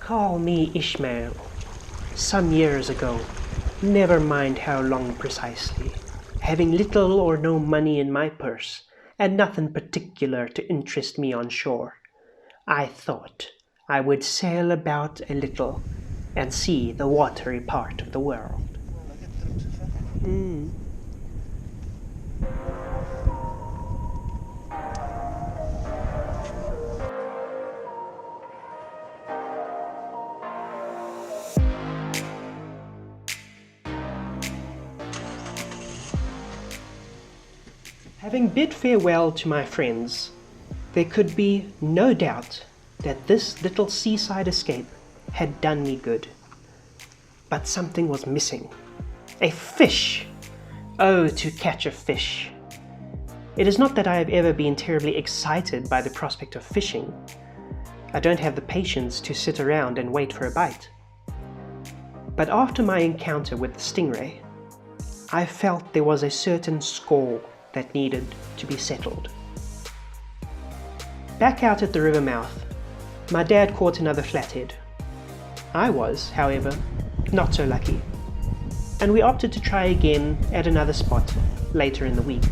Call me Ishmael. Some years ago, never mind how long precisely, having little or no money in my purse, and nothing particular to interest me on shore, I thought I would sail about a little and see the watery part of the world. Having bid farewell to my friends, there could be no doubt that this little seaside escape had done me good. But something was missing. A fish! Oh, to catch a fish! It is not that I have ever been terribly excited by the prospect of fishing. I don't have the patience to sit around and wait for a bite. But after my encounter with the stingray, I felt there was a certain score that needed to be settled. Back out at the river mouth, my dad caught another flathead. I was, however, not so lucky, and we opted to try again at another spot later in the week.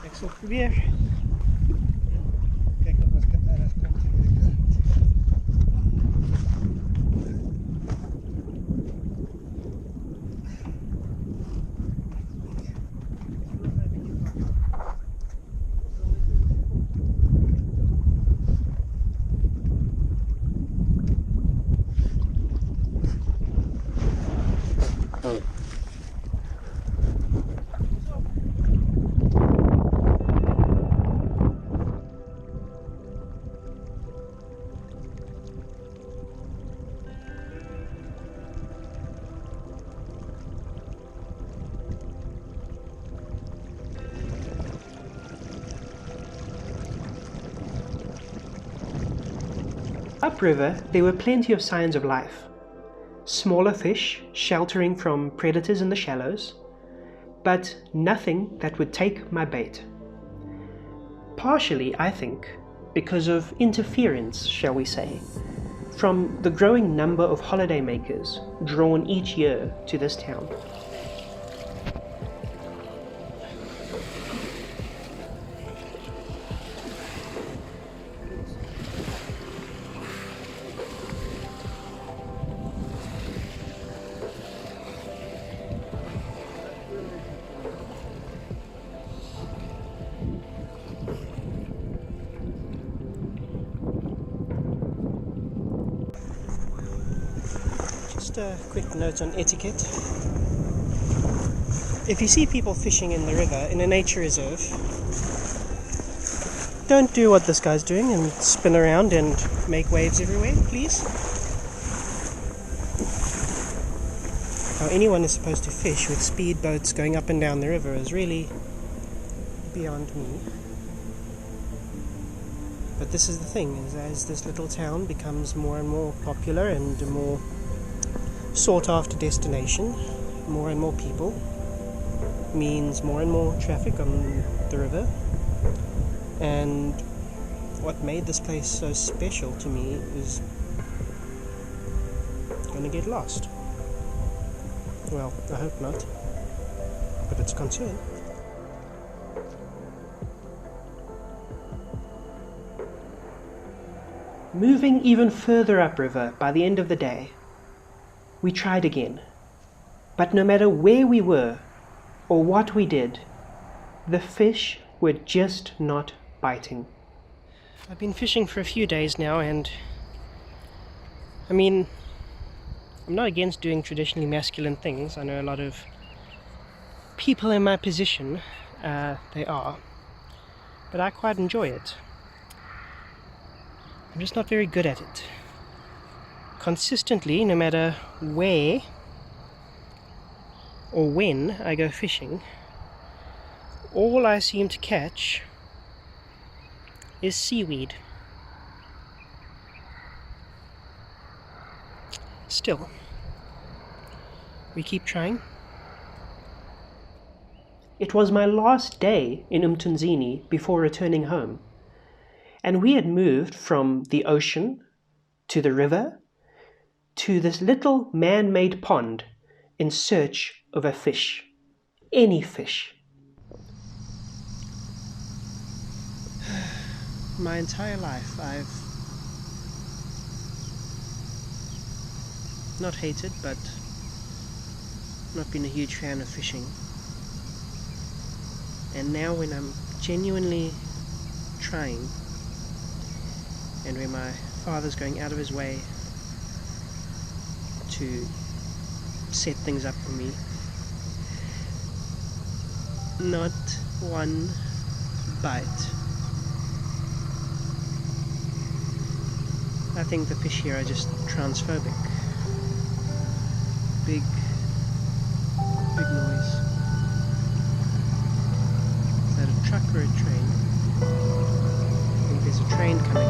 Ik zal proberen. Kijk of het ergens komt. Upriver, there were plenty of signs of life. Smaller fish sheltering from predators in the shallows, but nothing that would take my bait. Partially, I think, because of interference, shall we say, from the growing number of holidaymakers drawn each year to this town. Just a quick note on etiquette. If you see people fishing in the river in a nature reserve, don't do what this guy's doing and spin around and make waves everywhere, please. How anyone is supposed to fish with speedboats going up and down the river is really beyond me. But this is the thing, is as this little town becomes more and more popular and a more sought after destination, more and more people means more and more traffic on the river. And what made this place so special to me is going to get lost. Well, I hope not, but it's a concern. Moving even further upriver by the end of the day, we tried again, but no matter where we were or what we did, the fish were just not biting. I've been fishing for a few days now, and I mean, I'm not against doing traditionally masculine things. I know a lot of people in my position, they are, but I quite enjoy it. I'm just not very good at it. Consistently, no matter where or when I go fishing, all I seem to catch is seaweed. Still, we keep trying. It was my last day in Zini before returning home, and we had moved from the ocean to the river to this little man-made pond in search of a fish. Any fish. My entire life I've not hated, but not been a huge fan of fishing. And now when I'm genuinely trying, and when my father's going out of his way to set things up for me, not one bite. I think the fish here are just transphobic. Big noise. Is that a truck or a train? I think there's a train coming.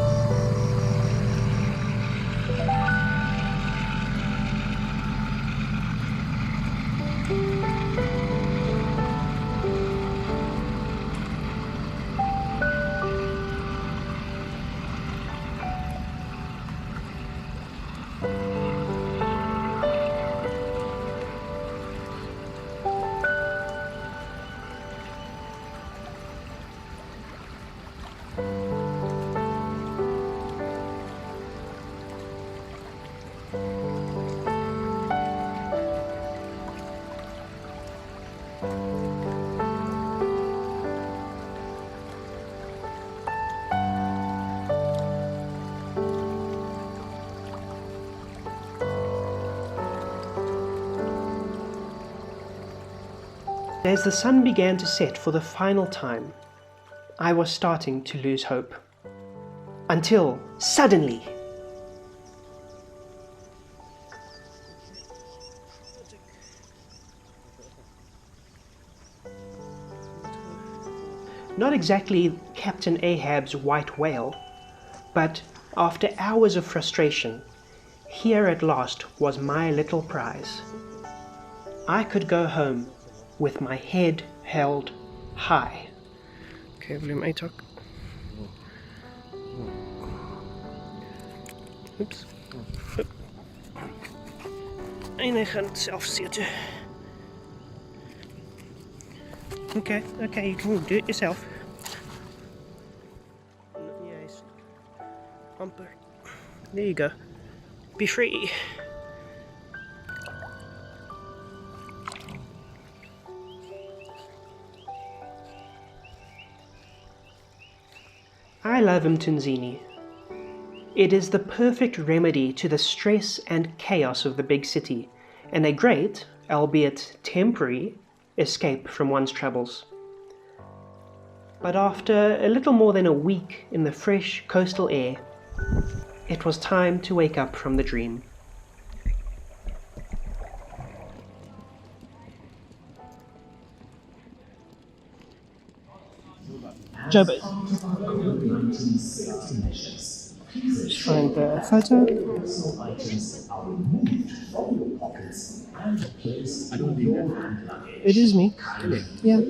As the sun began to set for the final time, I was starting to lose hope. Until, suddenly, not exactly Captain Ahab's white whale, but after hours of frustration, here at last was my little prize. I could go home with my head held high. Okay, volume 8 talk. Oops. En hy gaan self seete. Okay, you can do it yourself. Yes. Amper. There you go. Be free. I love Zini. It is the perfect remedy to the stress and chaos of the big city, and a great, albeit temporary, escape from one's troubles. But after a little more than a week in the fresh coastal air, it was time to wake up from the dream. Jobert. Just find the photo. It is me. Yeah.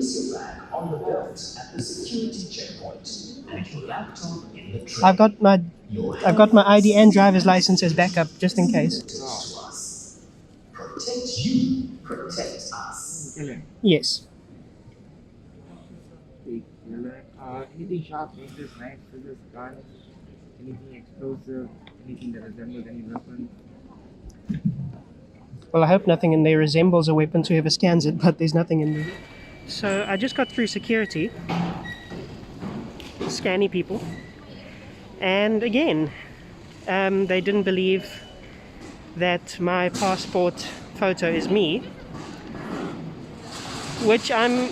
I've got my ID and driver's license as backup, just in case. Protect you, protect us. Yes. Anything sharp, dangerous, knife, scissors, guns, anything explosive, anything that resembles any weapon. Well, I hope nothing in there resembles a weapon to whoever scans it, but there's nothing in there. So I just got through security, scanning people, and again, they didn't believe that my passport photo is me, which I'm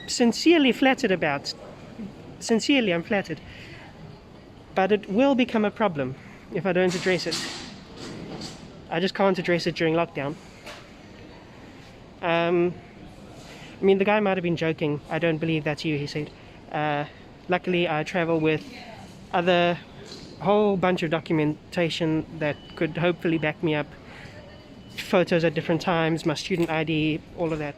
sincerely flattered about. Sincerely, I'm flattered. But it will become a problem if I don't address it. I just can't address it during lockdown. I mean, the guy might have been joking. I don't believe that's you, he said. Luckily, I travel with other whole bunch of documentation that could hopefully back me up. Photos at different times, my student ID, all of that.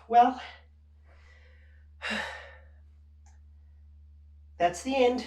Well, that's the end.